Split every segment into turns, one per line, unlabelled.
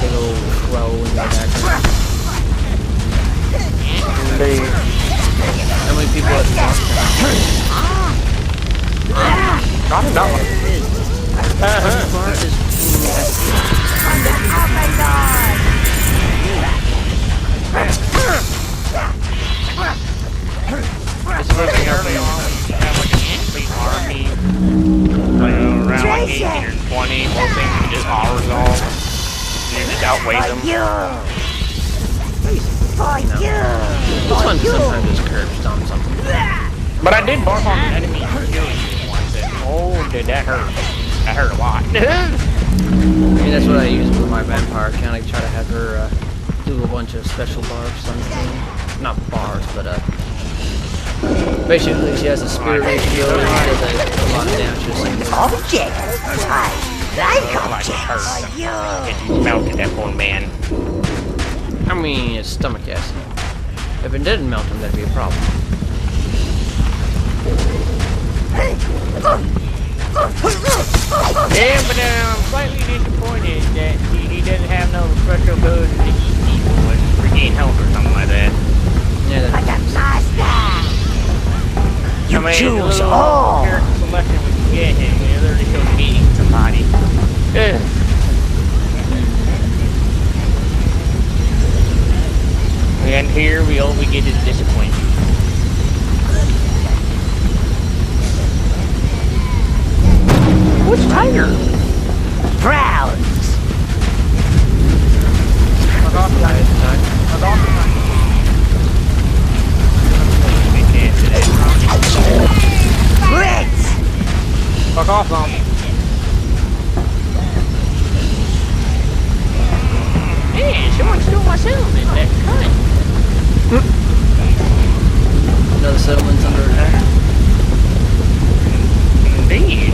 big old crow in the background.
Indeed.
How many people have lost
Not enough.
It's something early on when you have like a complete army, like around like 18 or 20, most things you just auto-resolve, and you just outweigh them.
It's fun to sometimes just curb stomp something.
But I did bark on the enemy and kill you once, and oh, did that hurt. That hurt a lot.
I mean, that's what I use with my vampire account. I try to have her do a bunch of special barbs on the thing. Not bars, but basically she has a spirit rage ability that does a lot of damage to single.
Object type. Like
object. Get you melted, that poor man.
I mean, it's stomach acid. If it didn't melt him, that'd be a problem.
Yeah, but I'm slightly disappointed that he doesn't have no special ability to eat people and regain health or something like that.
Yeah,
You choose all.
Character selection when you get him, you literally shows him eating somebody. And here all we get is disappointment.
What's tighter? Browns.
Fuck off tonight. Fuck off tonight.
Reds.
Fuck off, zombie. Man, someone stole my settlement. That cunt.
Another settlement's under attack.
Indeed.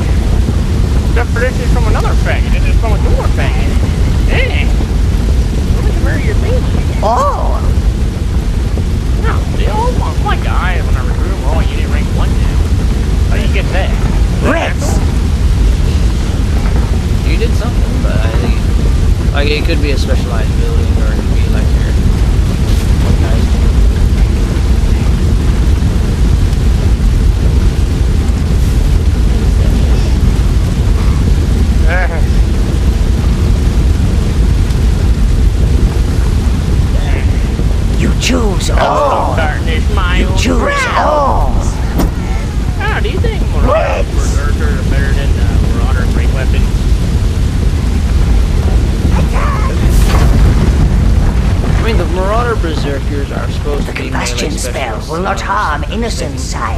Except for this is from another faction. This is from a door faction. Dang. I'm going to marry your family.
Oh.
No, they all want my guy when I recruit them. Oh, you didn't rank 1 now. How do you get that?
Reds.
You did something, but I think like it could be a specialized building, or it could be like your guys.
You choose all.
Darkness, my
You
old
choose
friend.
all.
How do you think Berserkers are better than Marauder great weapons?
I mean, the Marauder Berserkers are supposed to be
Combustion
melee
spell
specialists.
will not harm innocent, sire.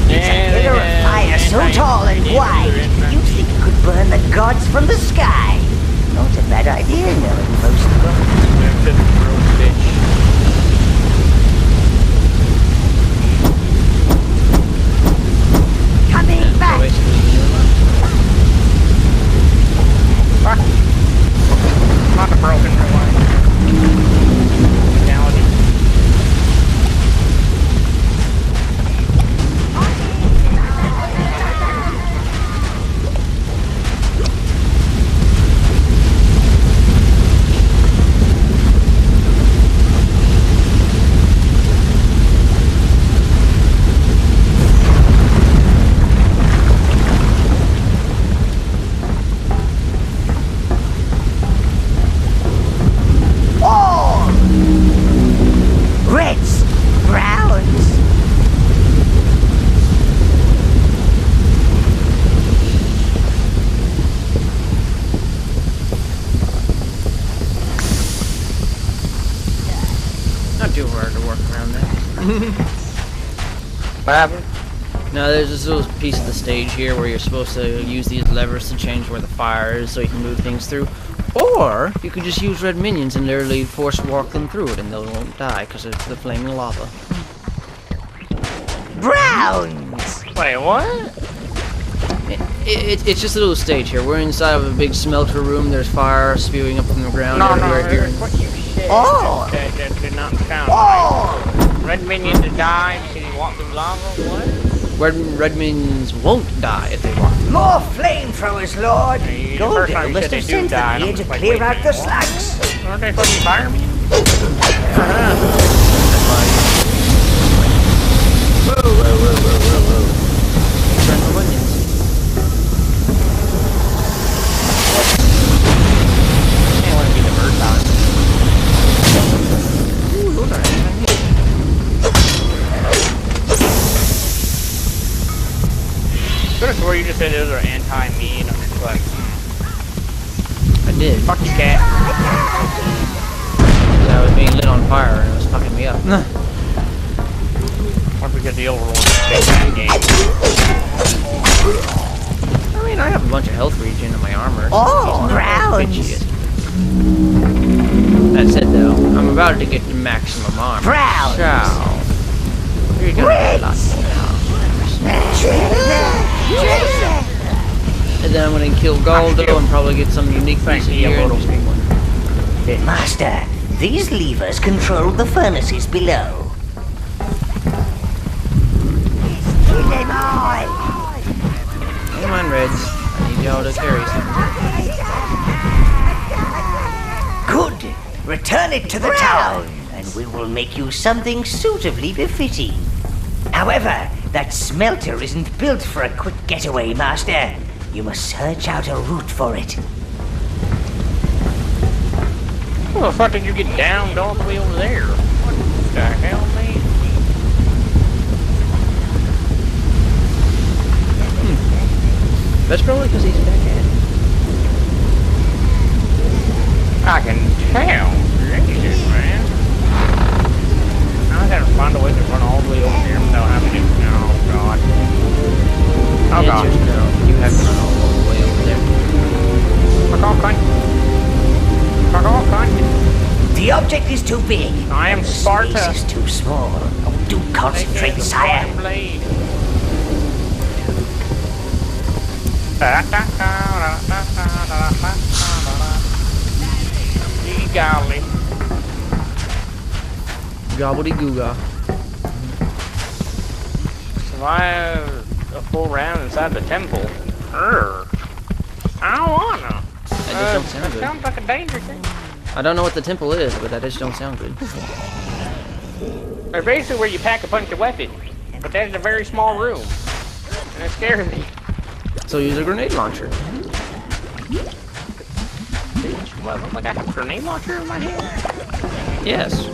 Yeah,
It's a pillar of fire so tall and wide, you'd think it could burn the gods from the sky. Not a bad idea, knowing most gods. Coming
So
back.
basically, you're
Not a broken real life. Reality.
All. Reds. Browns.
not too hard to work around that.
What happened?
Now there's this little piece of the stage here where you're supposed to use these levers to change where the fire is so you can move things through. Or you could just use red minions and literally force walk them through it and they won't die because it's the flaming lava.
Browns.
Wait, what?
It's just a little stage here. We're inside of a big smelter room. There's fire spewing up from the ground everywhere here.
What you said
Oh.
that did not sound
Oh.
right. Red minion to die because he walked through lava? What?
Red minions won't die if they walk.
More flamethrowers, Lord!
Hey, the first time
Goldale
you
must
said
have
they
sent
do die,
them
I'm
here to
just like,
clear
wait a
out the
minute,
slugs.
Aren't they supposed to be firemen?
Turn the onions.
I want to be the bird dog.
Ooh, those are anti-meat.
Could have swore you just said those are anti-me, and I'm just like,
I did.
fuck you, cat.
I was being lit on fire and it was fucking me up.
What if we get the Overlord big bad game?
I mean, I have a bunch of health regen in my armor. So
Oh,
he's not
rounds.
bitchy. That's it though. I'm about to get to maximum armor.
Browns.
Ciao. You're gonna get lots of and then I'm gonna kill Galdo and probably get some unique piece of gear and just make one.
Master, these levers control the furnaces below.
Come on, Reds. I need y'all to carry something.
Good. Return it to the town, and we will make you something suitably befitting. However, that smelter isn't built for a quick getaway, Master. You must search out a route for it.
How the fuck did you get down all the way over there? What the hell, man?
That's probably because he's back at it.
I can tell. Jesus, man. Now I gotta find a way to run all the way over here without having to. Oh, God. Oh,
The
God.
answer's no. You have to run all the way over there.
Fuck off, cunt. Fuck off, cunt.
The object is too big.
I am
and the
Sparta.
space is too small. Oh, do concentrate,
Take the
sire.
fucking blade. Gee golly.
Gobbledygooga.
Survive a full round inside the temple. Urgh. I don't wanna.
That just don't sound
That
good.
sounds like a danger thing.
I don't know what the temple is, but that just don't sound good.
They're basically where you pack a bunch of weapons, but that is a very small room, and it scares me.
So use a grenade launcher.
Well, I look like I have a grenade launcher in my hand.
Yes.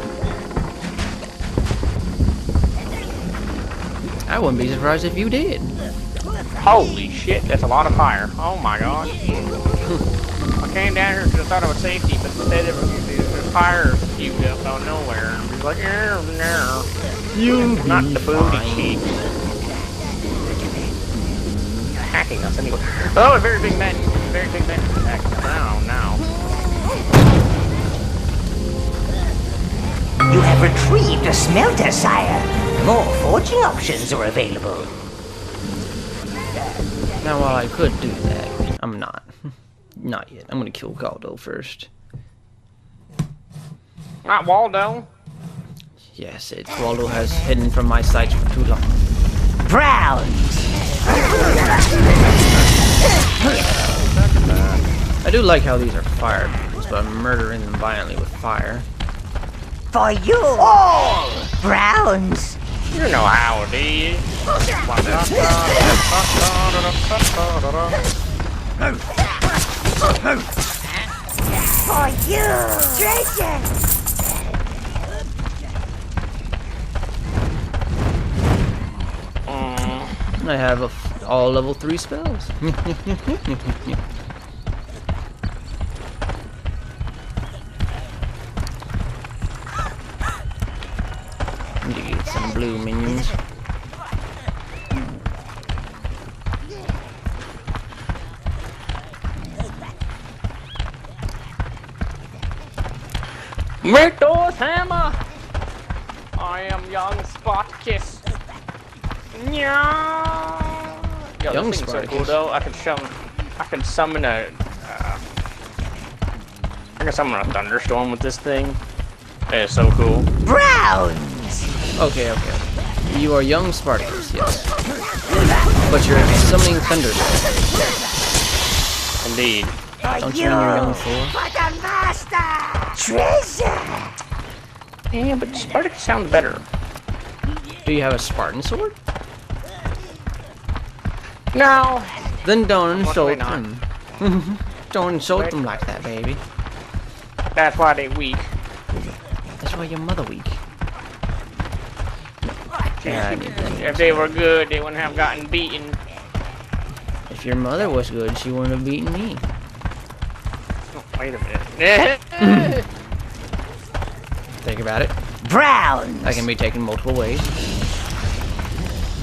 I wouldn't be surprised if you did.
Holy shit, that's a lot of fire. Oh my god. I came down here because I thought it was safety, but instead of there's fire spewed up out of nowhere. And it was like, no.
You'll
Not the booty
fine.
cheeks. Hacking us anyway. Oh, a very big man. Very big man. Attacking us. Oh, no.
You have retrieved a smelter, sire. More forging options are available.
Now, while I could do that, I'm not. Not yet. I'm gonna kill Galdo first.
Not Waldo.
Yes, it's Waldo has hidden from my sights for too long.
Browns.
I do like how these are fire beams, but I'm murdering them violently with fire.
For you all. Browns.
You know how it is.
For you. Treasure.
I have all level 3 spells. Need to get some blue minions.
Victor's hammer! I am young Spartacus. Yeah. Yo,
Young
this thing's so cool
Spartacus.
though. I can summon a thunderstorm with this thing. It is so cool.
Browns.
Okay. You are young Spartacus, yes. But you're summoning thunderstorms.
Indeed.
Don't you mean you're young Thor?
For the master! Treasure!
Yeah, but Spartacus sounds better.
Do you have a Spartan sword?
No.
Then don't
Unfortunately
insult them. Don't insult them like that, baby.
That's why they weak.
That's why your mother weak. Yeah, I need that.
If they were good, they wouldn't have gotten beaten.
If your mother was good, she wouldn't have beaten me.
Oh, wait a minute.
Think about it.
Browns!
That can be taken multiple ways.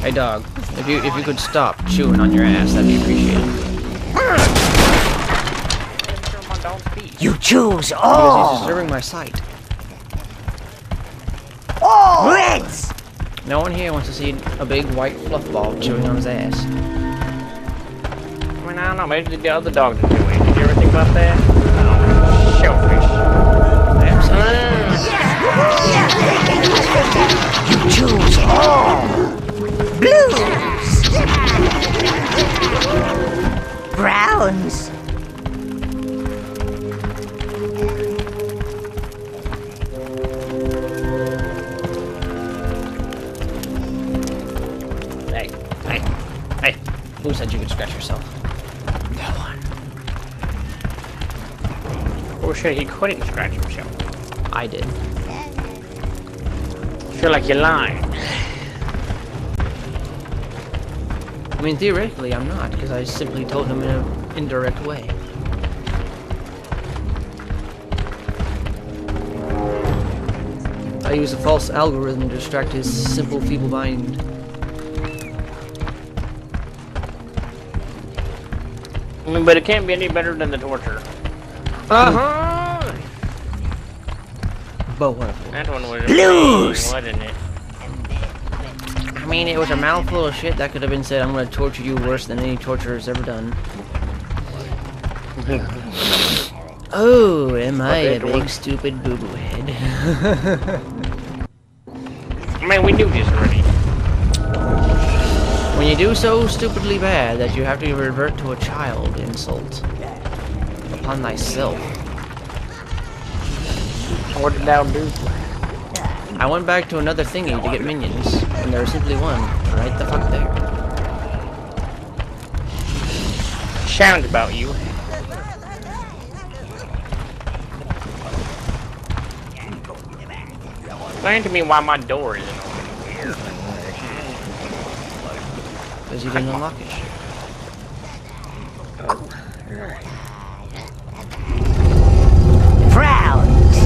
Hey dog, if you could stop chewing on your ass, that'd be appreciated.
You choose
Because
all!
he's disturbing my sight.
All! Reds!
No one here wants to see a big white fluff ball chewing on his ass.
I mean, I don't know. Maybe the other dogs are doing. Did you ever think about that? Oh, shellfish.
You choose all! Blues! Browns!
Hey, who said you could scratch yourself? No one.
Or should he couldn't scratch himself?
I did.
I feel like you're lying.
I mean, theoretically, I'm not, because I simply told him in an indirect way. I used a false algorithm to distract his simple, feeble mind.
I mean, but it can't be any better than the torture. Uh-huh!
But what?
That one was
Blues!
amazing, wasn't it?
I mean, it was a mouthful of shit that could have been said. I'm gonna torture you worse than any torturer has ever done. Oh, am I a big stupid boo-boo head?
I mean, we knew this already.
When you do so stupidly bad that you have to revert to a child insult upon thyself.
What did thou do?
I went back to another thingy to get minions, and there was simply one right the fuck there.
Sounds about you. Explain to me why my door isn't open.
Because you didn't unlock it.
Browns!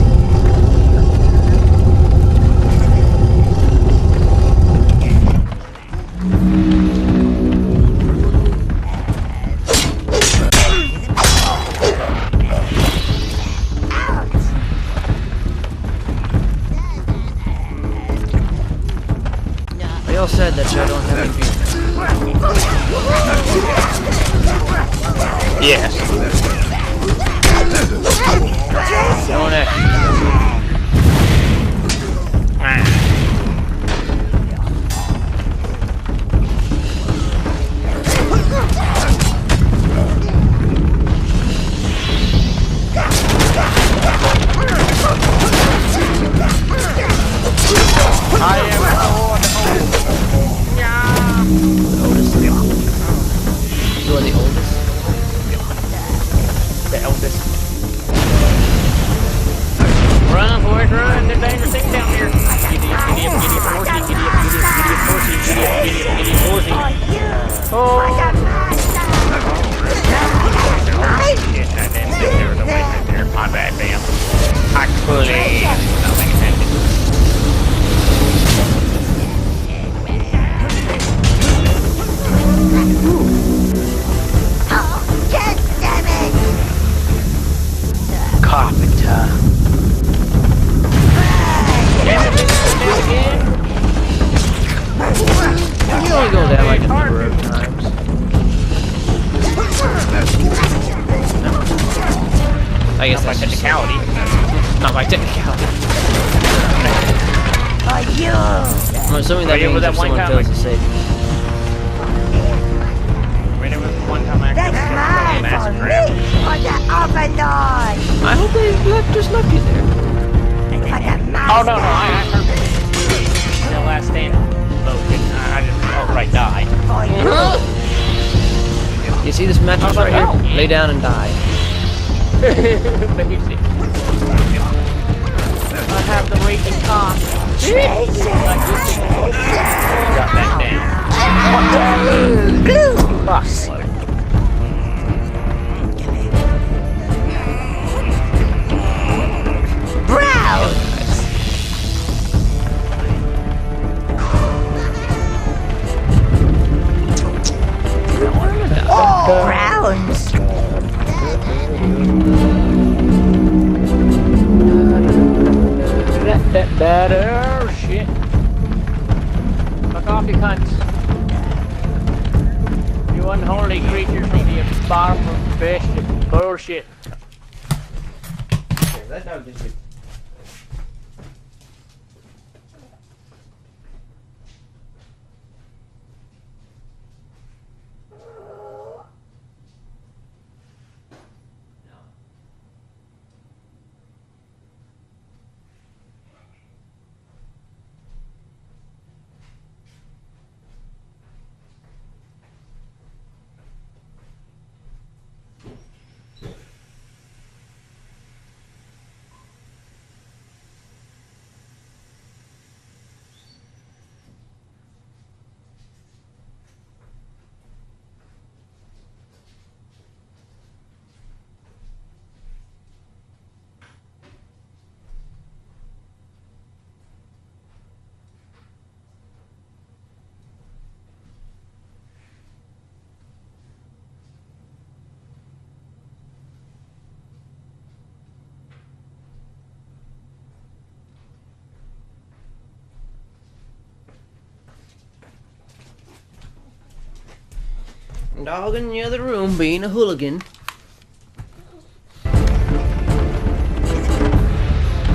They all said that I don't have any fear.
Yes.
Don't act.
I am
The oldest. You are the oldest.
the eldest. Run, boys, run! There's dangerous things down here. Giddy up, giddy up, giddy up, horsey, giddy up, giddy up, giddy up, horsey, giddy up, giddy up, giddy up, horsey. Oh! Shit, I didn't think there was a way right there. My bad, damn. Actually, nothing happened.
Carpenter.
You only go down like a number of times. I guess
By
that's just
technicality.
not by technicality.
Are you?
I'm assuming that
Oh, yeah,
means
with that
if
one
someone
guy,
fails
like-
to save you.
Overlord!
I hope they just left you there.
Oh no, I heard the last stand. I just outright died.
You see this mattress right here? Lay down and die.
Basic. I have the raging cock. Got that down. Fuck.
Browns!
Better shit. Fuck off, you cunts. You unholy creatures from the bottom of the fish. Bullshit.
Dog in the other room being a hooligan.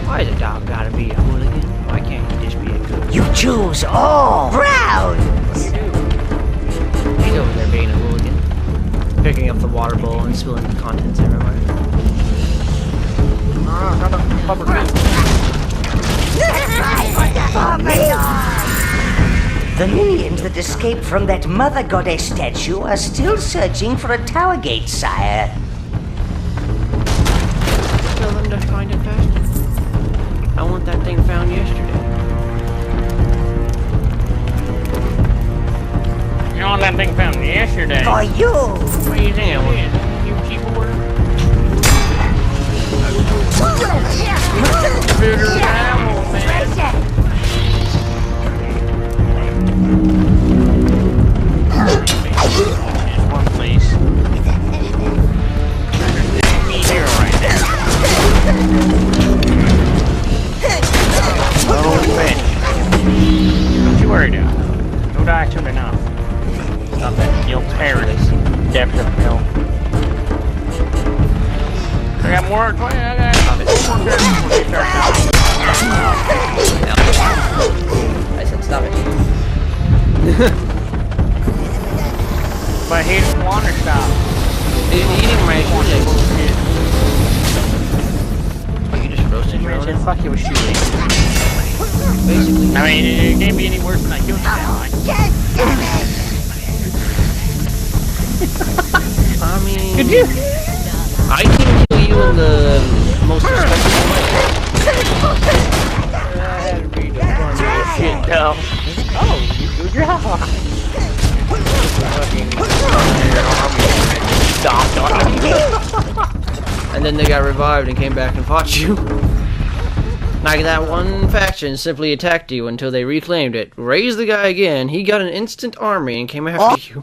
Why does a dog gotta be a hooligan? Why can't he just be a good?
You choose all browns!
He's over there being a hooligan. Picking up the water bowl and spilling the contents everywhere.
The minions that escaped from that Mother Goddess statue are still searching for a tower gate, sire.
Tell them to find it faster. I want that thing found yesterday.
You want that thing found yesterday?
For you!
What do you think it is? You keyboard? Bigger animal, man. One place. Me here right now. Oh, bitch. Don't you worry now. No die soon enough. Stop that. You'll perish. Depth of hell. I got more. I got four more turns before you start
I said stop it.
But he didn't want to stop.
Eating my shoelace. Oh, you just roasted your own?
Fuck you with shoelace.
Basically.
I mean, it can't be any worse than I killed you now.
I mean...
Could you?
I can kill you in the most respectful way.
That'd be the funniest shit, though. Oh, you good job.
And then they got revived and came back and fought you. Like that one faction simply attacked you until they reclaimed it. Raised the guy again, he got an instant army and came after you.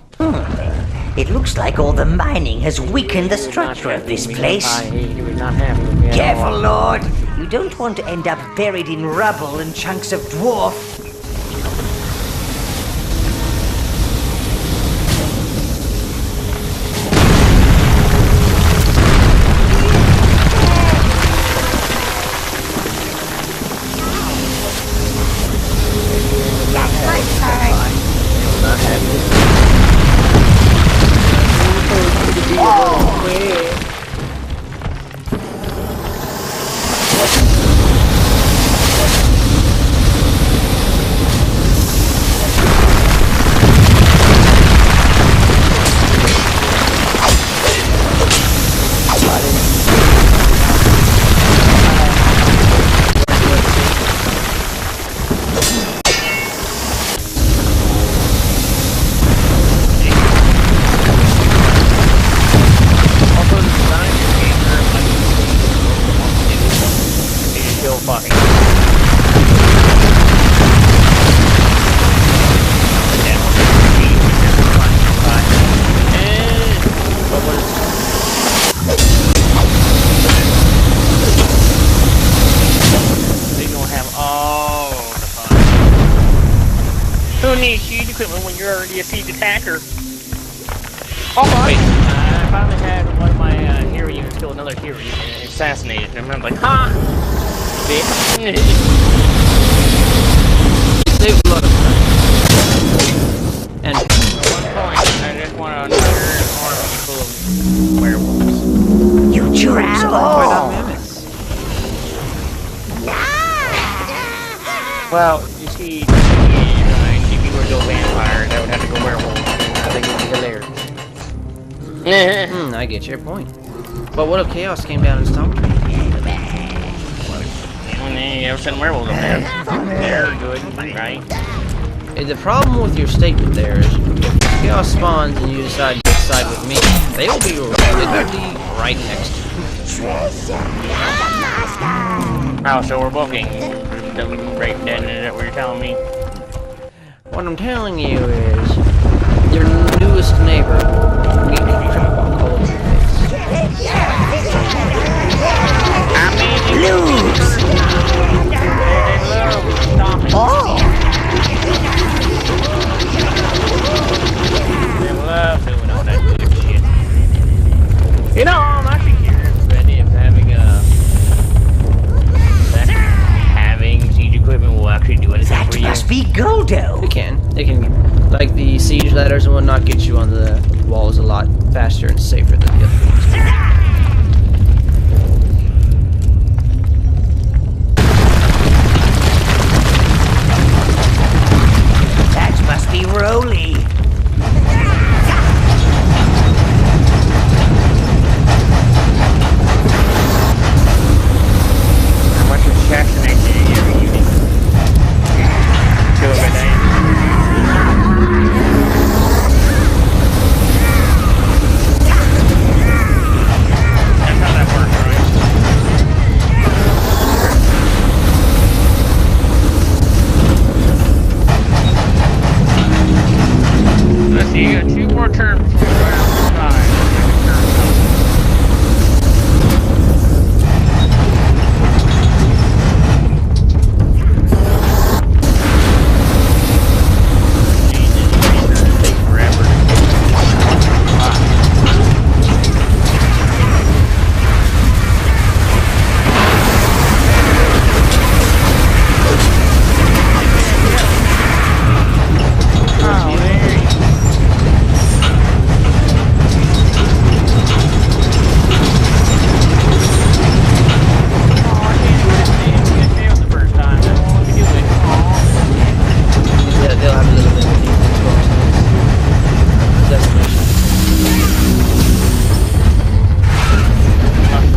It looks like all the mining has weakened the structure of this place.
He was not happy.
Careful, Lord. You don't want to end up buried in rubble and chunks of dwarf.
already a siege attacker. Oh, wait. I finally had one of my hero units kill another hero unit and assassinated him. I'm like, ha! Bitch.
Saved a lot of time. And
At one point, I just want another army full of werewolves.
You travel.
quite out mammoths.
Well, you see, if you were to go vampire, that would have to go werewolf. I think it would be hilarious.
I get your point. But what if Chaos came down and stomped me?
You ever seen werewolves up there? They're good, right?
The problem with your statement there is, if Chaos spawns and you decide to side with me, they will be literally right next to you.
Oh, so we're booking right then, is that what you're telling me?
What I'm telling you is, your newest neighbor needs to trip on cold in the face.
I mean,
Lose.
they love stomping.
Oh.
They love doing all that good shit. You know, I'm actually curious already if having siege equipment will actually do anything
That
for you.
must be Goldo.
They can, like the siege ladders and whatnot, get you on the walls a lot faster and safer than the other ones.
That must be Rolly.
How much assassination are you using? Two of a day. That's how that works, right? Let's see, you got 2 more turns before you run out of time.
They'll have a little bit of defense bonus. Decimation.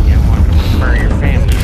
You want to murder your family.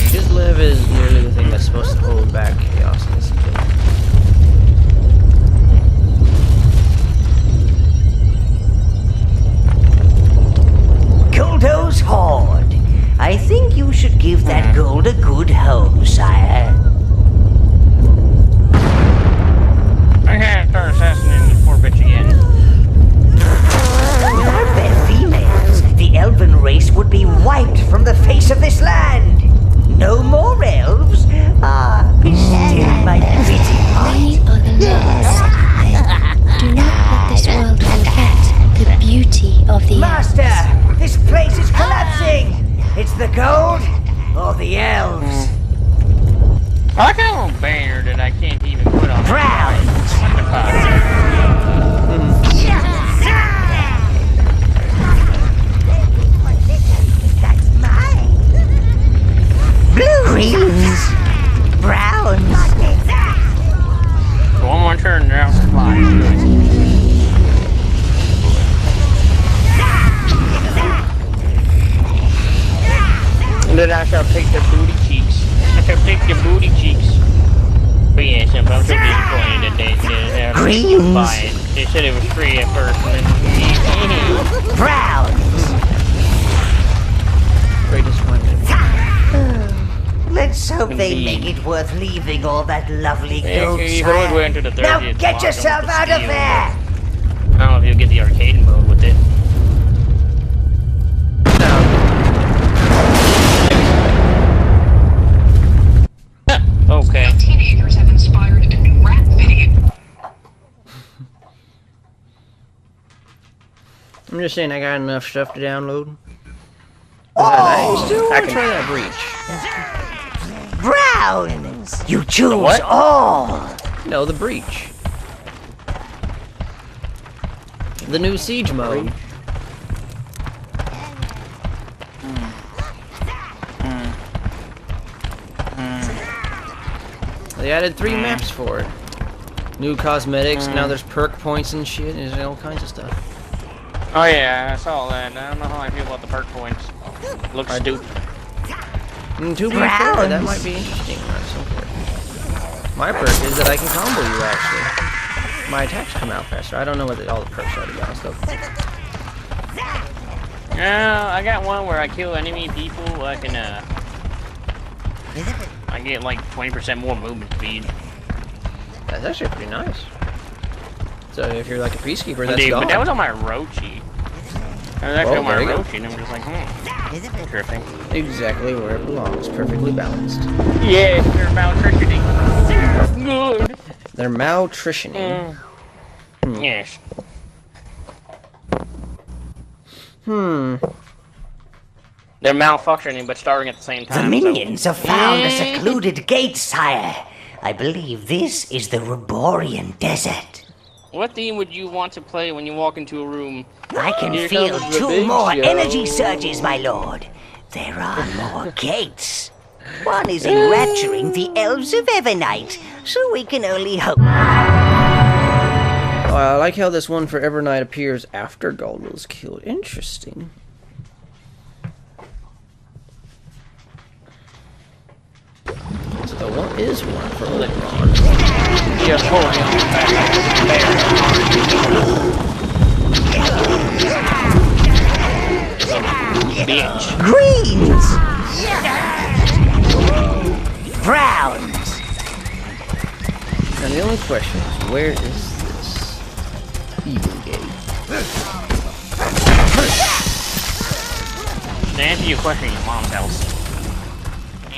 His lev is nearly the thing that's supposed to hold back Chaos in this game.
Goldo's Horde. I think you should give that gold a good home, sire.
I gotta start assassinating the poor bitch again.
Without their females, the elven race would be wiped from the face of this land. No more elves? Ah, pathetic.
of the
Master, this place is collapsing. It's the gold or the elves.
I got a little banner that I can't even put on.
Brown.
What the fuck?
That's mine. Greens. Browns.
One more turn, and I'll fly. And then I shall take the booty cheeks. I shall take the booty cheeks. But yes, I'm so disappointed that they didn't
Greens.
buy it. They said it was free at first, and then...
Browns.
Very disappointed.
Let's hope they
Indeed.
make it worth leaving all that lovely
Yeah,
gold.
you
sire.
always went to the 30th
Now
block
get
and
yourself
with the
out of
steel,
there!
I don't know if you'll get the arcade mode with it. Okay.
Teenagers have inspired a new rap video.
I'm just saying I got enough stuff to download. I still want to try that breach.
Browns! You choose
what?
all!
No, the breach. The new siege mode. They added 3 maps for it. New cosmetics, now there's perk points and shit, and there's all kinds of stuff.
Oh yeah, I saw that. I don't know how I feel about the perk points. Looks stupid.
And to be fair, that might be interesting at some point. My perk is that I can combo you, actually. My attacks come out faster. I don't know what all the perks are, to be honest, though.
Yeah, I got one where I kill enemy people, I can, I get like 20% more movement speed.
That's actually pretty nice. So if you're like a peacekeeper, that's
Dude,
gone.
but that was on my Rochi. That was actually on my
there you go.
Rochi, and I'm just like, interesting.
Exactly where it belongs. Perfectly balanced.
Yeah, they're malnutritioning. Good.
They're malnutritioning.
Yes. They're malfunctioning, but starting at the same
The
time.
minions have found a secluded gate, sire. I believe this is the Reborian Desert.
What theme would you want to play when you walk into a room?
I can
Here
feel
comes the
2
big
more
show.
energy surges, my lord. There are more gates. One is enrapturing the elves of Evernight, so we can only hope.
I like how this one for Evernight appears after Galdo is killed. Interesting. So the one is one for Overlord.
Yeah, hold bitch.
Greens! Browns!
And the only question is, where is this evil gate?
To answer your question, your mom's house.
I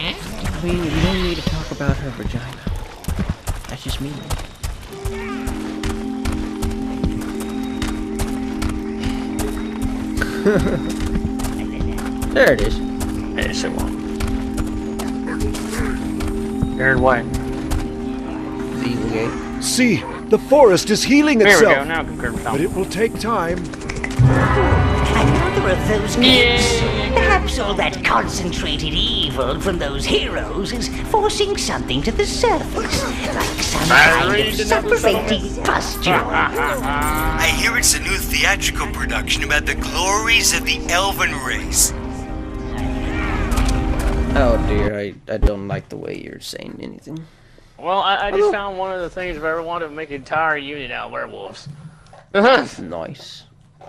mean, we don't need to talk about her vagina. That's just me. There it is.
There's the one. There's what?
The evil gate.
See, the forest is healing
There we
itself.
go, now confirm
But
something.
it will take time.
Another of those gates.
Yay.
Perhaps all that concentrated evil from those heroes is forcing something to the surface, like some kind of suffocating pustule.
I hear it's a new theatrical production about the glories of the elven race.
Oh dear, I don't like the way you're saying anything.
Well, I just found one of the things if I ever wanted to make an entire unit out of werewolves.
Nice.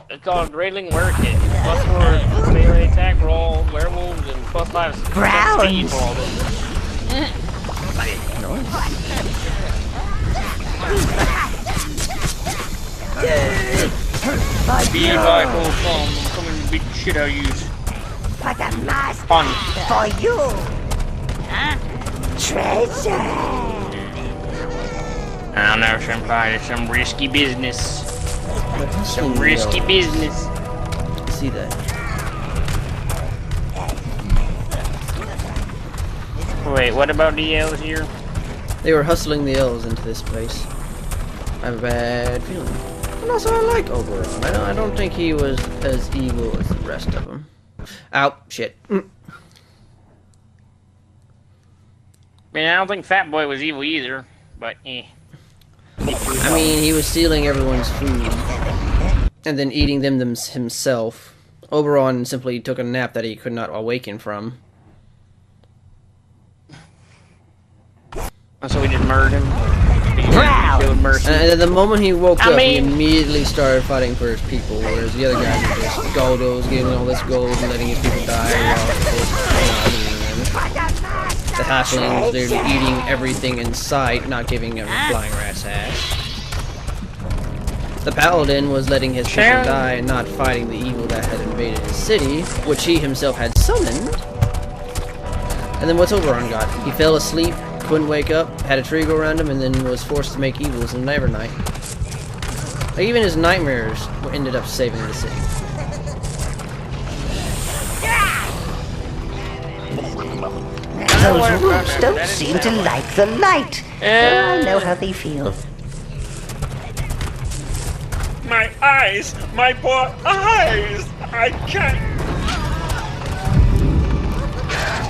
It's called Railing Were Kit. +4 melee attack for all werewolves and +5 speed
Browns.
for all of them. Be my full thumb, I'm coming to beat the shit out of you.
But a mask
Fun.
for you. Treasure.
I don't know, Senpai, it's some risky business. Some risky business.
see that.
Wait, what about the elves here?
They were hustling the elves into this place. I have a bad feeling. And also, I like Overlord. I don't think he was as evil as the rest of them. Ow, shit.
I mean, I don't think Fat Boy was evil either, but eh.
I mean, he was stealing everyone's food and then eating them himself. Oberon simply took a nap that he could not awaken from.
So we just murdered him.
And then the moment he woke up, he immediately started fighting for his people, whereas the other guys were just Goldos, getting all this gold and letting his people die while the halflings, they're eating everything in sight, not giving a flying rat's ass. The paladin was letting his people die and not fighting the evil that had invaded his city, which he himself had summoned. And then what's Oberon got? He fell asleep, couldn't wake up, had a tree go around him, and then was forced to make evils in Nevernight. Like, even his nightmares ended up saving the city.
Those wolves don't seem to like the light. I know how they feel.
My eyes! My poor eyes! I can't...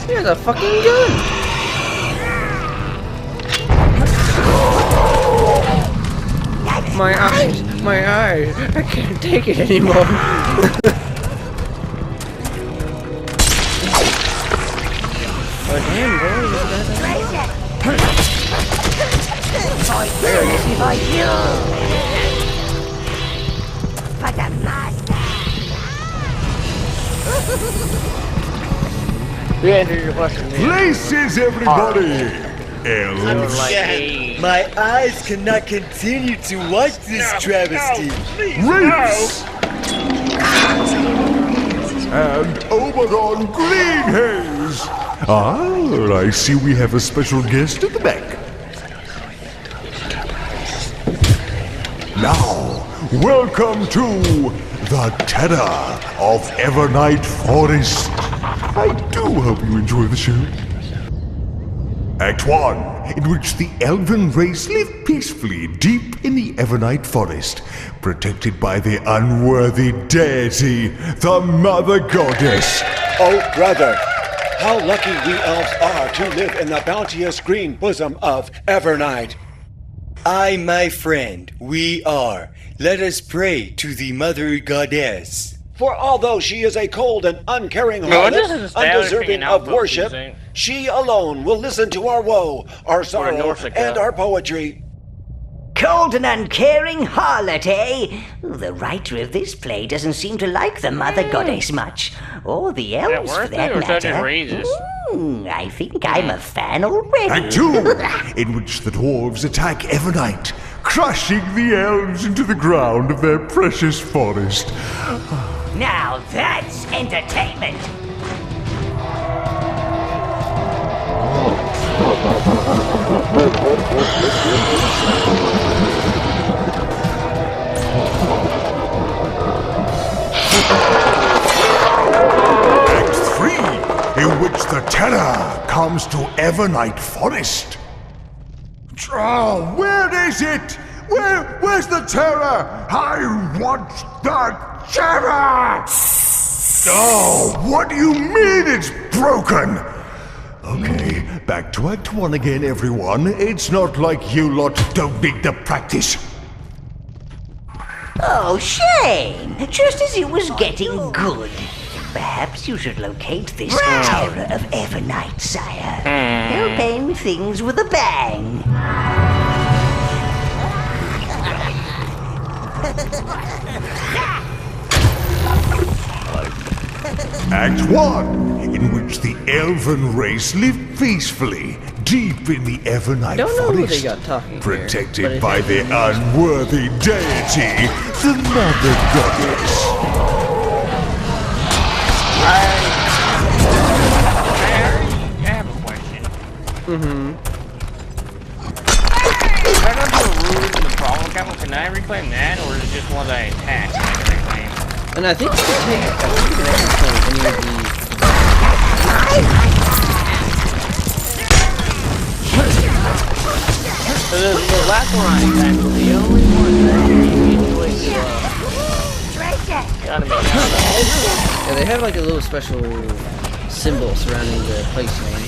Here's a fucking gun! My eyes, I can't take it anymore. Oh damn, bro,
You answered your question, man.
Places, everybody! Elves.
My eyes cannot continue to watch this travesty.
Reefs! And Oberon Greenhaze! Ah, I see we have a special guest at the back. Now, welcome to the terror of Evernight Forest. I do hope you enjoy the show. Act 1, in which the elven race live peacefully deep in the Evernight Forest, protected by the unworthy deity, the Mother Goddess.
Oh, brother, how lucky we elves are to live in the bounteous green bosom of Evernight.
Aye, my friend, we are. Let us pray to the Mother Goddess.
For although she is a cold and uncaring
No, it
harlot,
doesn't establish
undeserving
being
of
outvoted,
worship,
saying.
she alone will listen to our woe, our sorrow,
Norsica.
and our poetry.
Cold and uncaring harlot, eh? The writer of this play doesn't seem to like the Mother Goddess much, or the elves for
worth
that
it, or is that just
matter.
raises?
I think I'm a fan already.
Act 2, in which the dwarves attack Evernight, crushing the elves into the ground of their precious forest.
Now that's entertainment.
Act 3, in which the terror comes to Evernight Forest. Oh, where is it? Where's the terror? I want the terror! Oh, what do you mean it's broken? Okay, back to Act 1 again, everyone. It's not like you lot don't need to practice.
Oh, shame! Just as it was getting good. Perhaps you should locate this terror of Evernight, sire. He'll end things with a bang.
Act 1, in which the elven race live peacefully, deep in the Evernight
Don't know who they
Forest,
got talking here,
protected
but it
by
has
the
been
unworthy deity, the Mother Goddess.
I have a question. If I don't do a ruse in the problem camel, can I reclaim that, or is it just one that I attach and I can reclaim?
And I think you can take any of the... The last one I had was the only one that I really enjoyed Yeah, they have like a little special symbol surrounding the place name.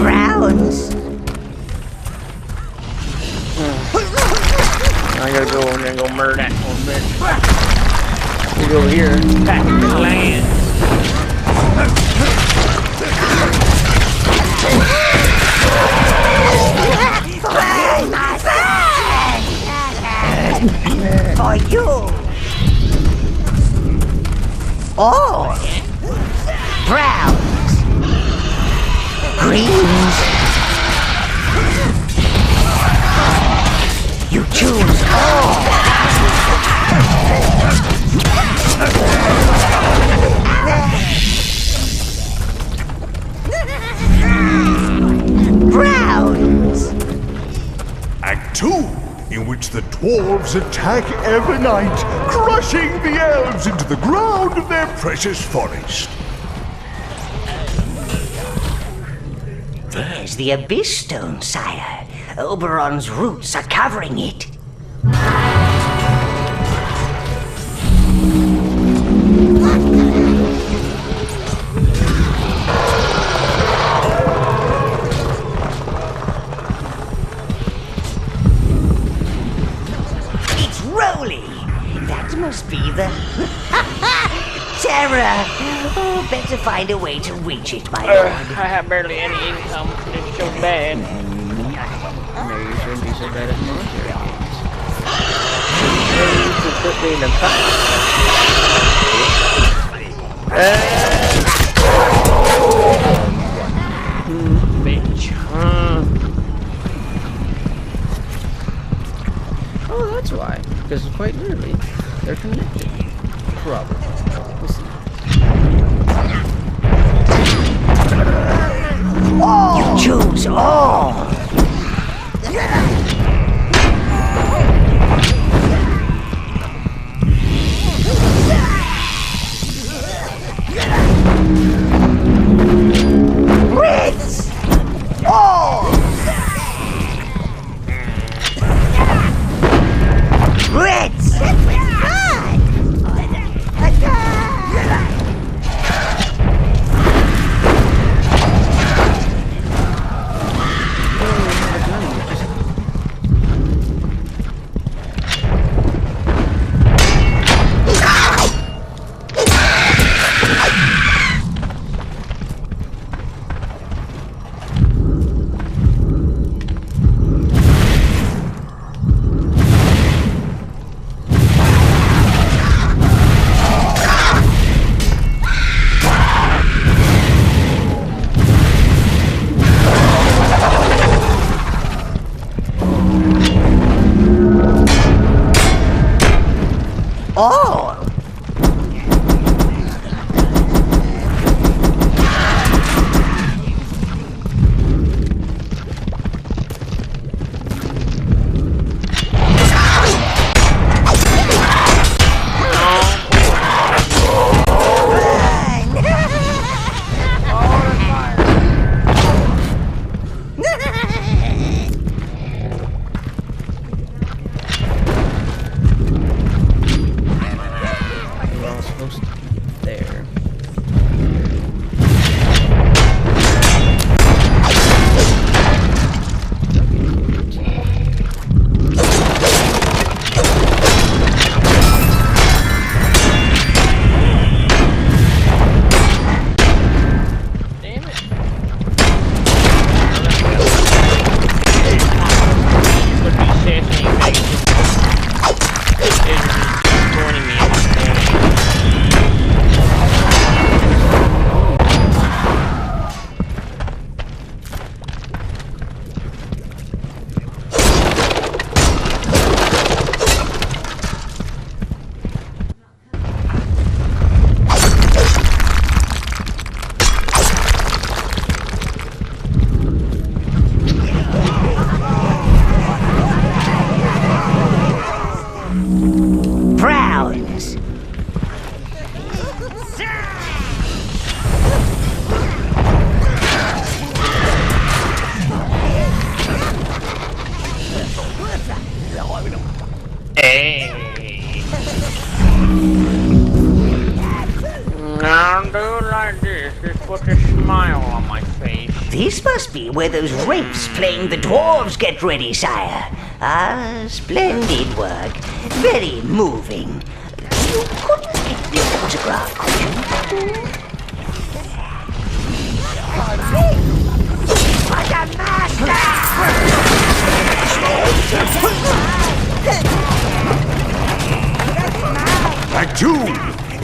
Browns.
I gotta go and then go murder that one bitch.
You go over here.
Back to the land.
For you. Oh. Browns. Greens. You choose all. Browns.
Act 2, in which the dwarves attack Evernight, crushing the elves into the ground of their precious forest.
There's the Abyss Stone, sire. Oberon's roots are covering it. It's Rolly. That must be the terror. Oh, better find a way to reach it, my lord.
I have barely any income. It's so bad.
Maybe you shouldn't be so bad at military games.
You should put me in the bitch.
Oh, that's why. Because quite literally, they're connected. Probably. We'll see.
You choose all. Ritz! All! Ritz! This must be where those wraiths playing the dwarves get ready, sire. Ah, splendid work. Very moving. You couldn't get the autograph, could you? For the master!
Act 2,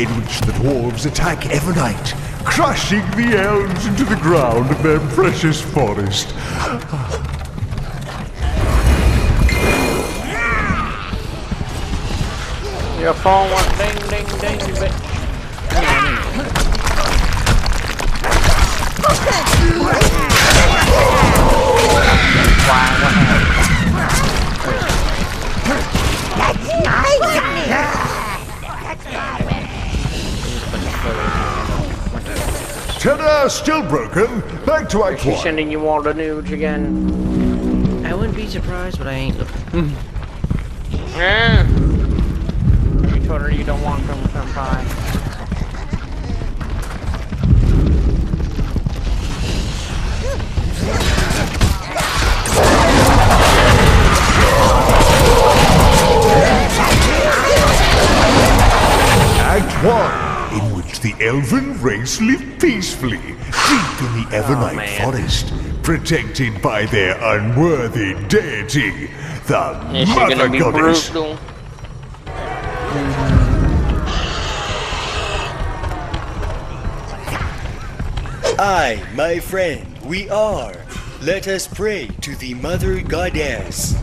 in which the dwarves attack Evernight, crushing the elves into the ground of their precious forest.
Your phone went ding ding ding, bitch.
Terror still broken. Back to Act
She's
1.
sending you all the nudes again.
I wouldn't be surprised, but I ain't looking.
Yeah. You told her you don't want them sometimes.
Act 1, in which the elven race live peacefully, deep in the Evernight forest, protected by their unworthy deity, the
Is she
Mother
gonna be
Goddess.
brutal?
I, my friend, we are. Let us pray to the Mother Goddess.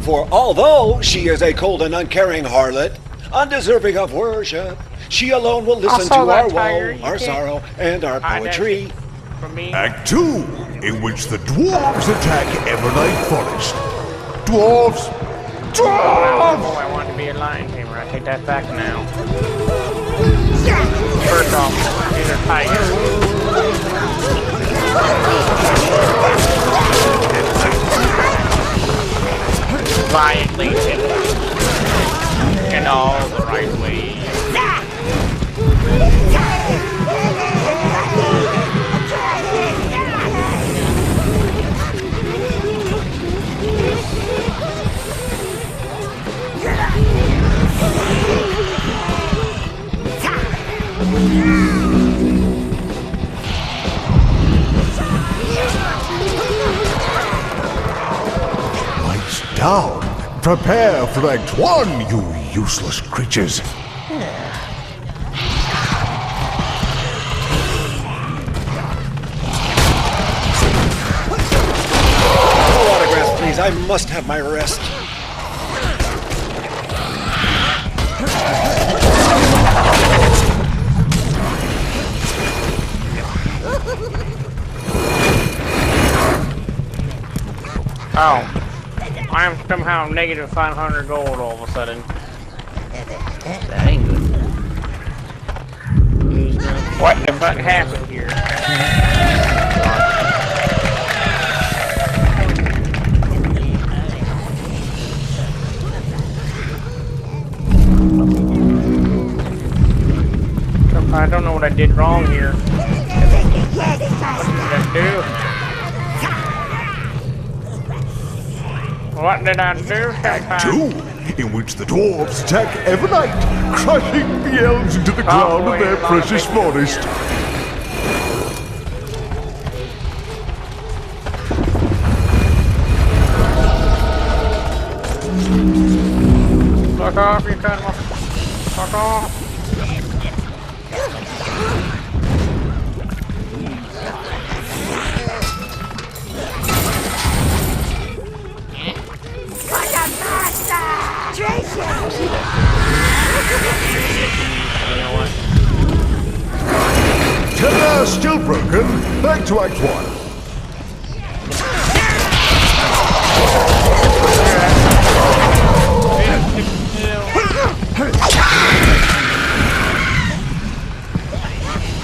For although she is a cold and uncaring harlot, undeserving of worship, she alone will listen to
saw that,
our
Tiger.
woe,
You
our
can't
sorrow, and our
hide that
poetry.
from me.
Act 2, in which the dwarves attack Evernight forest. Dwarves! Dwarves!
Oh, I want to be a lion tamer. I take that back now. First off, these are tigers. Violation in all the right ways.
Lights down. Prepare for Act 1, you useless creatures.
No autographs, please. I must have my rest.
Oh. I am somehow negative 500 gold all of a sudden.
That ain't good.
What the fuck happened here? I don't know what I did wrong here. What did I do? What did I do,
Act
Senpai?
2, in which the dwarves attack Evernight, crushing the elves into the ground of their precious forest.
Fuck off, you cut off. Fuck off.
Terror still broken. Back to Act 1.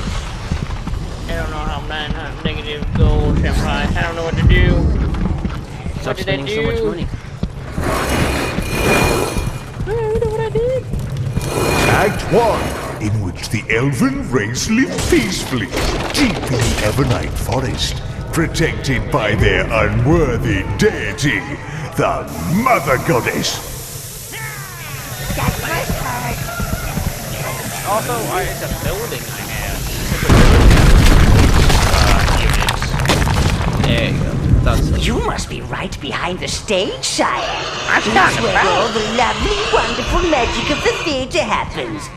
I don't know how 900 negative gold, Senpai. I don't know what to do.
Stop
did I
spending so much
do?
money.
I don't know what I did.
Act 1, in which the elven race live peacefully, deep in the Evernight forest, protected by their unworthy deity, the Mother Goddess.
Also, it's a building I have.
There you go. That's it.
You must be right behind the stage, sire.
That's
It's
not the
where
problem.
all the lovely, wonderful magic of the theater happens.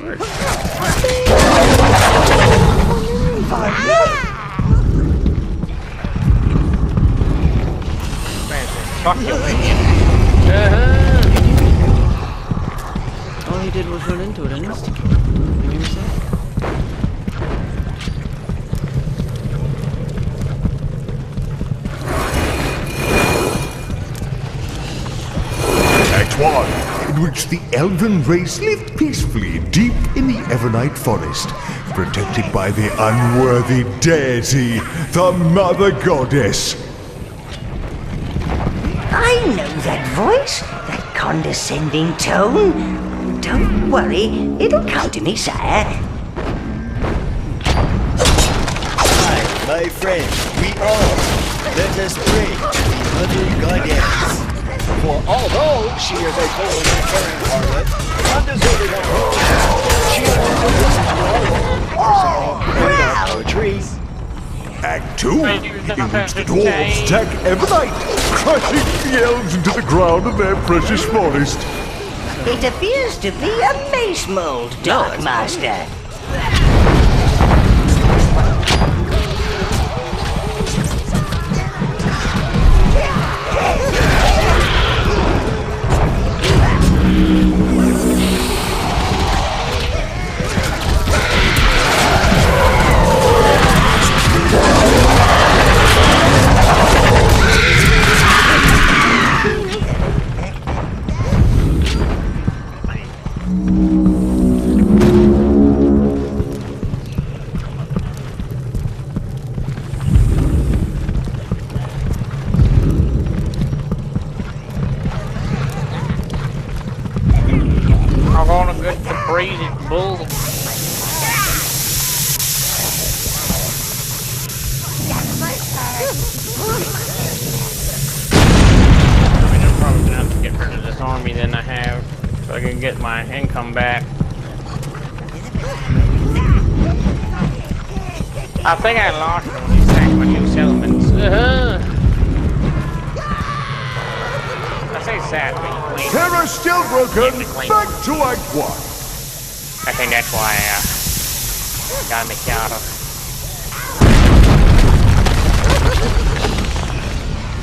Fuck you.
All he did was run into it and insta-kill. You hear me say?
Act 1, in which the elven race lived peacefully deep in the Evernight Forest, protected by the unworthy deity, the Mother Goddess.
I know that voice, that condescending tone. Don't worry, it'll come to me, sire.
Hi, my friend, we are. Let us pray to the Mother Goddess.
For although she is a cold and caring harlot, undeserving of her, she is a poetry.
Act 2, in which the dwarves attack Evernight, crushing the elves into the ground of their precious forest.
It appears to be a mace mold, Dark Master.
I'm gonna get the brazen bull. I'm probably gonna have to get rid of this army than I have, so I can get my income back. I think I lost them when you attacked my new settlements. I say sad, but you claim.
Terror still broken, back to Act 1.
I think that's why I got me out of.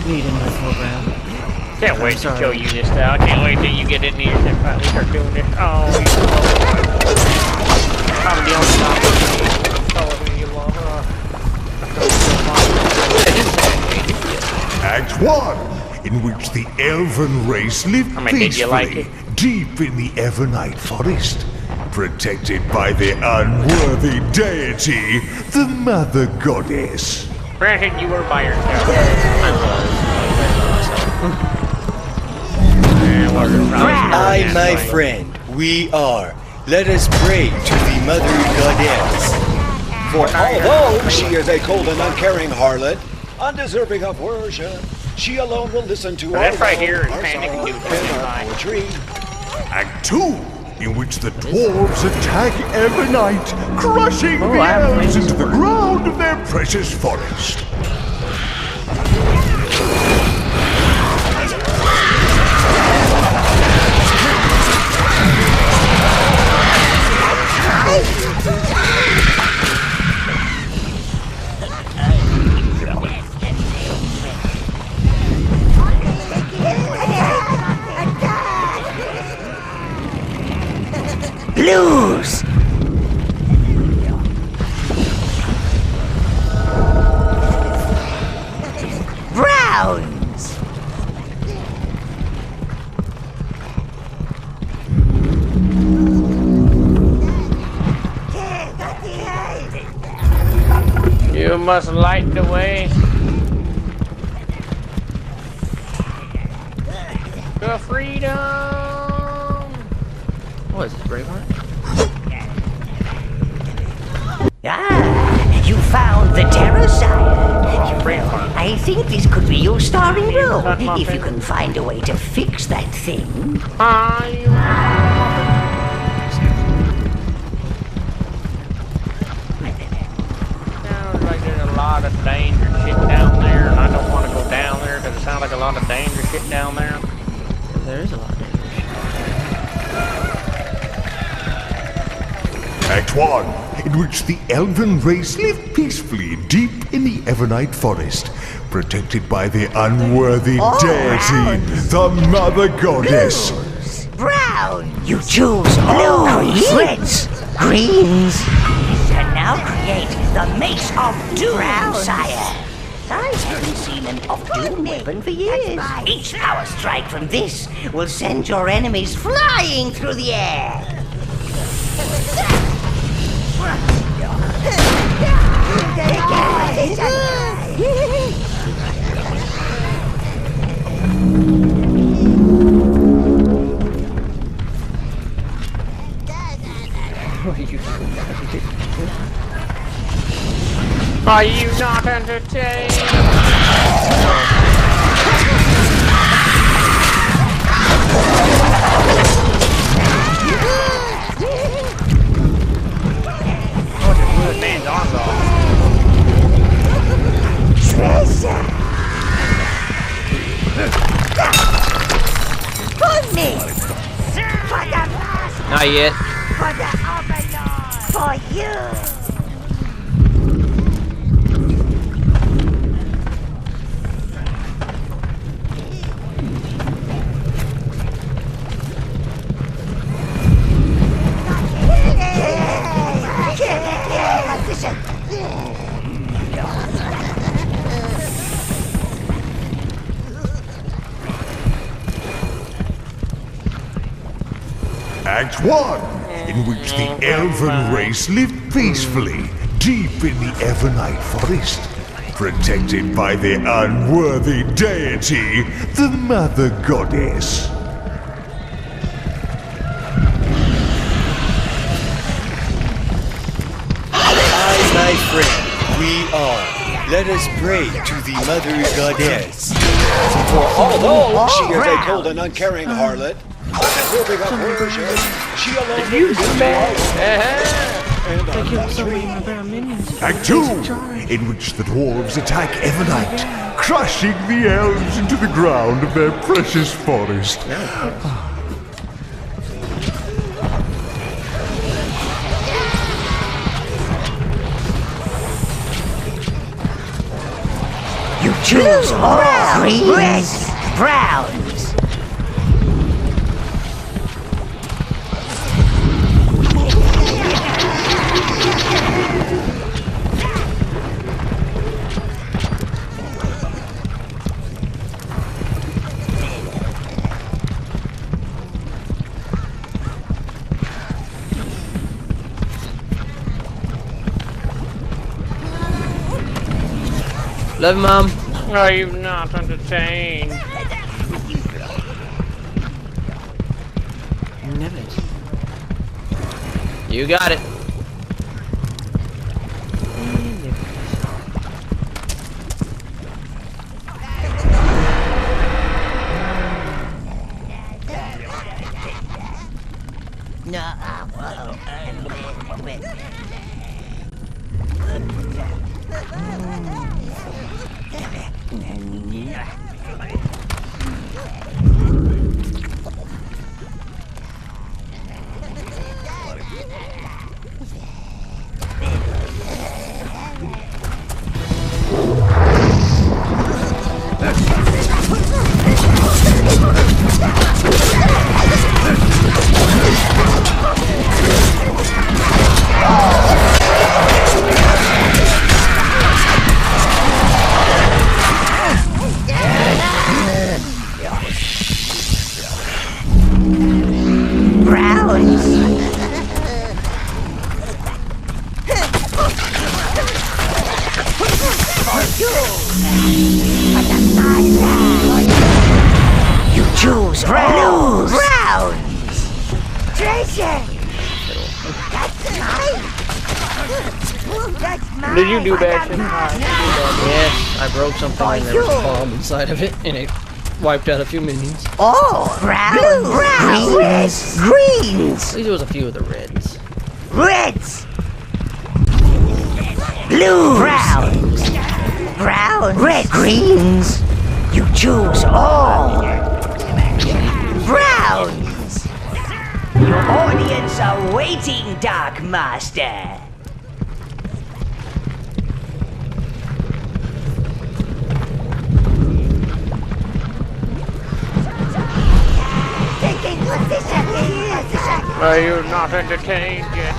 Need another program.
Can't wait to
sorry.
show you this stuff. I can't wait till you get in here and finally start doing this. Oh, you I'm the only one you love.
Act 1, in which the elven race lived
I mean, did you like
peacefully deep in the Evernight Forest, protected by the unworthy deity, the Mother Goddess.
Granted, you were by yourself.
I, my friend, we are. Let us pray to the Mother Goddess.
For although she is a cold and uncaring harlot, undeserving of worship, she alone will listen to our
That's right
woe,
here is
our
Panic
sorrow,
and
and
Dude.
our poetry.
Act 2, in which the dwarves attack Evernight, crushing the
I haven't played
elves
this
into the
before.
ground of their precious forest.
Blues! Browns!
You must light the way to freedom.
What is this, Braveheart?
Ah, you found the terror, sire.
Braveheart.
I think this could be your starring role, if you can find a way to fix that thing.
Sounds like there's a lot of danger shit down there, and I don't want to go down there because it sounds like a lot of danger shit down there.
There is a lot of danger.
Act 1, in which the elven race live peacefully deep in the Evernight Forest, protected by the unworthy deity, the Mother Goddess.
Brown! You choose blues, reds, greens. And now create the Mace of Doom, sire. I haven't seen an of-doom weapon for years. Each power strike from this will send your enemies flying through the air.
Are you not entertained? Man's arms off.
Treasure! Goodness! For the master!
Not yet.
For the Overlord! For you!
Act 1, in which the elven race live peacefully deep in the Evernight Forest, protected by the unworthy deity, the Mother Goddess.
My friend, we are. Let us pray to the Mother Goddess.
For although she is a cold and uncaring harlot, undeserving of worship, she alone will
Act 2, in which the dwarves attack Evernight, crushing the elves into the ground of their precious forest.
You choose all greens, reds, browns.
Love you, Mom.
Are you not entertained?
Never. You got it.
No, You choose browns. Browns. Treasure. That's mine.
Did you do bad shit?
Yes, I broke something and there was a bomb inside of it, and it wiped out a few minions.
Oh, brown, greens, greens,
At least it was a few of the reds.
reds, blues, browns, red, greens. You choose all. Browns. Your audience are waiting, Dark Master.
Are you not entertained yet?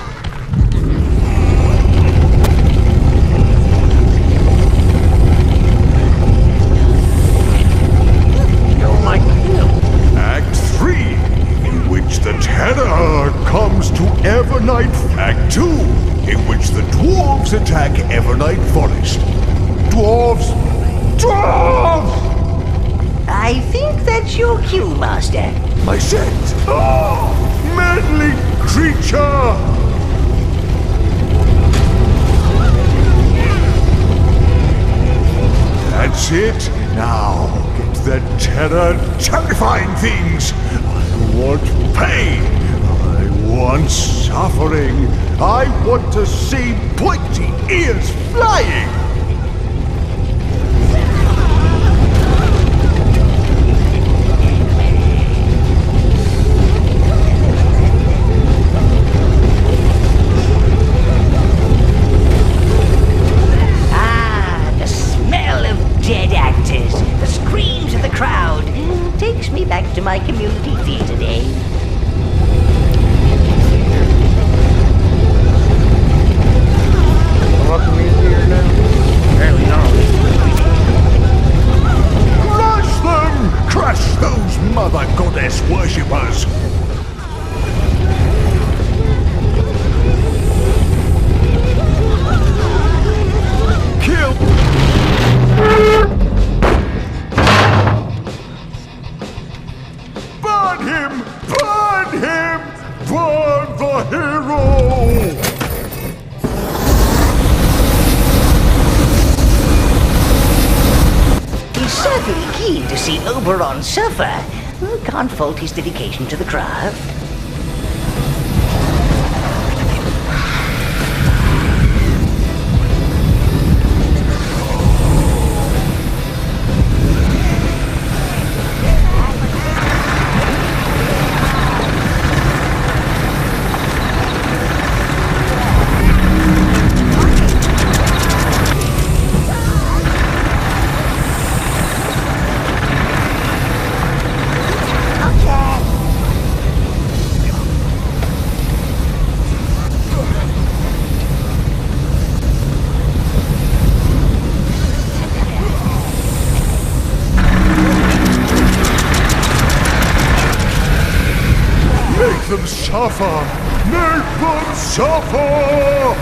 Oh my God.
Act 3, in which the terror comes to Evernight. Act 2, in which the dwarves attack Evernight Forest. Dwarves! Dwarves!
I think that's your cue, Master.
I said, oh, meddling creature! That's it. Now, get the terror terrifying things. I want pain. I want suffering. I want to see pointy ears flying.
Dead actors, the screams of the crowd, takes me back to my community theater day.
Welcome me here now.
Apparently not.
Crush them! Crush those mother goddess worshippers! Kill! Burn him! Burn him! Burn the hero!
He's certainly keen to see Oberon suffer. Can't fault his dedication to the craft.
Make them suffer! Make them suffer!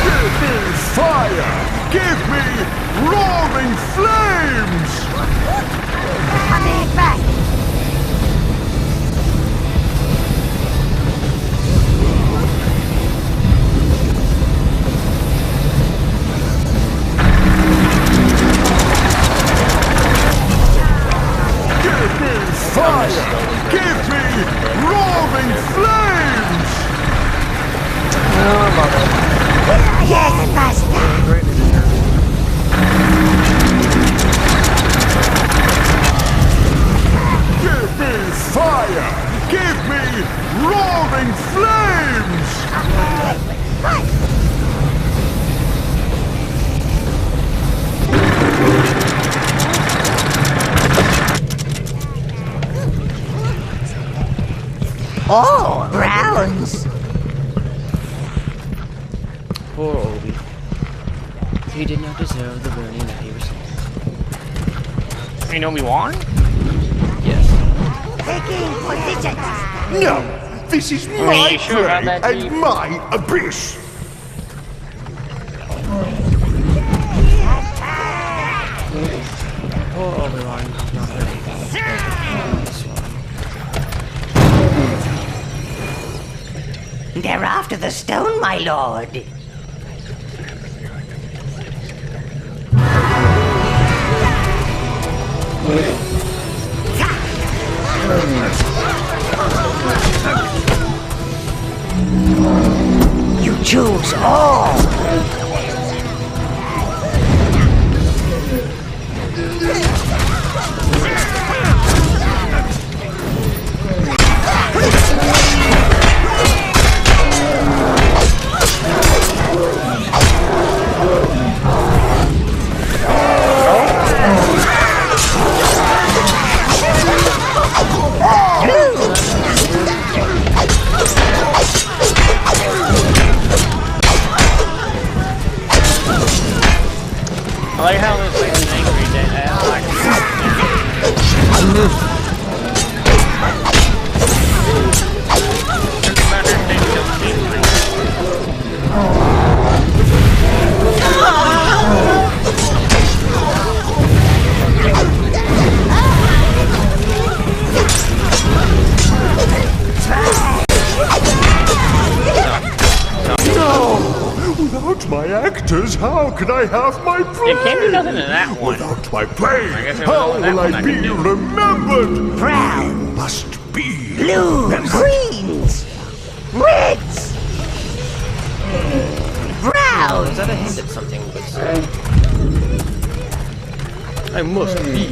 Give me fire! Give me roaring flames! Give me fire! Give me roaring flames!
Yes, Master!
Give me fire! Give me roaring flames!
Oh, rounds!
Poor Obi. He did not deserve the burning that he received.
You know we won?
Yes.
Taking position!
No! This is
mean,
my
you sure about
prey
that,
and
Chief?
my abyss!
Poor Obi-Wan. Not ready. This one.
They're after the stone, my lord. You choose all.
I like how this thing's an angry day. I like
Without my actors, how can I have my play?
It can't do nothing in that one.
Without my play,
guess there was
how
only that
will
one
I
I
be
could do.
remembered?
Brown,
I must be
blue, greens, reds, brown.
Is that a hint at something? I must be.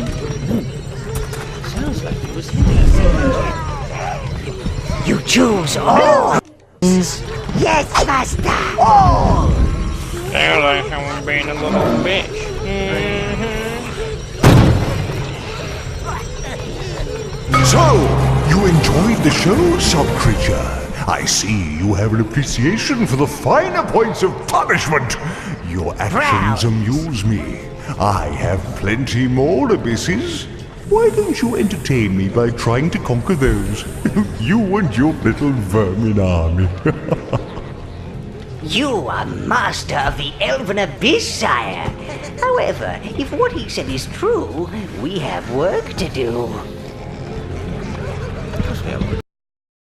Sounds like it was hinting at something.
You choose all. Yes, master. All.
Sounds like someone being a little bitch.
So, you enjoyed the show, sub-creature? I see you have an appreciation for the finer points of punishment. Your actions amuse me. I have plenty more abysses. Why don't you entertain me by trying to conquer those? You and your little vermin army.
You are master of the Elven Abyss, sire. However, if what he said is true, we have work to do.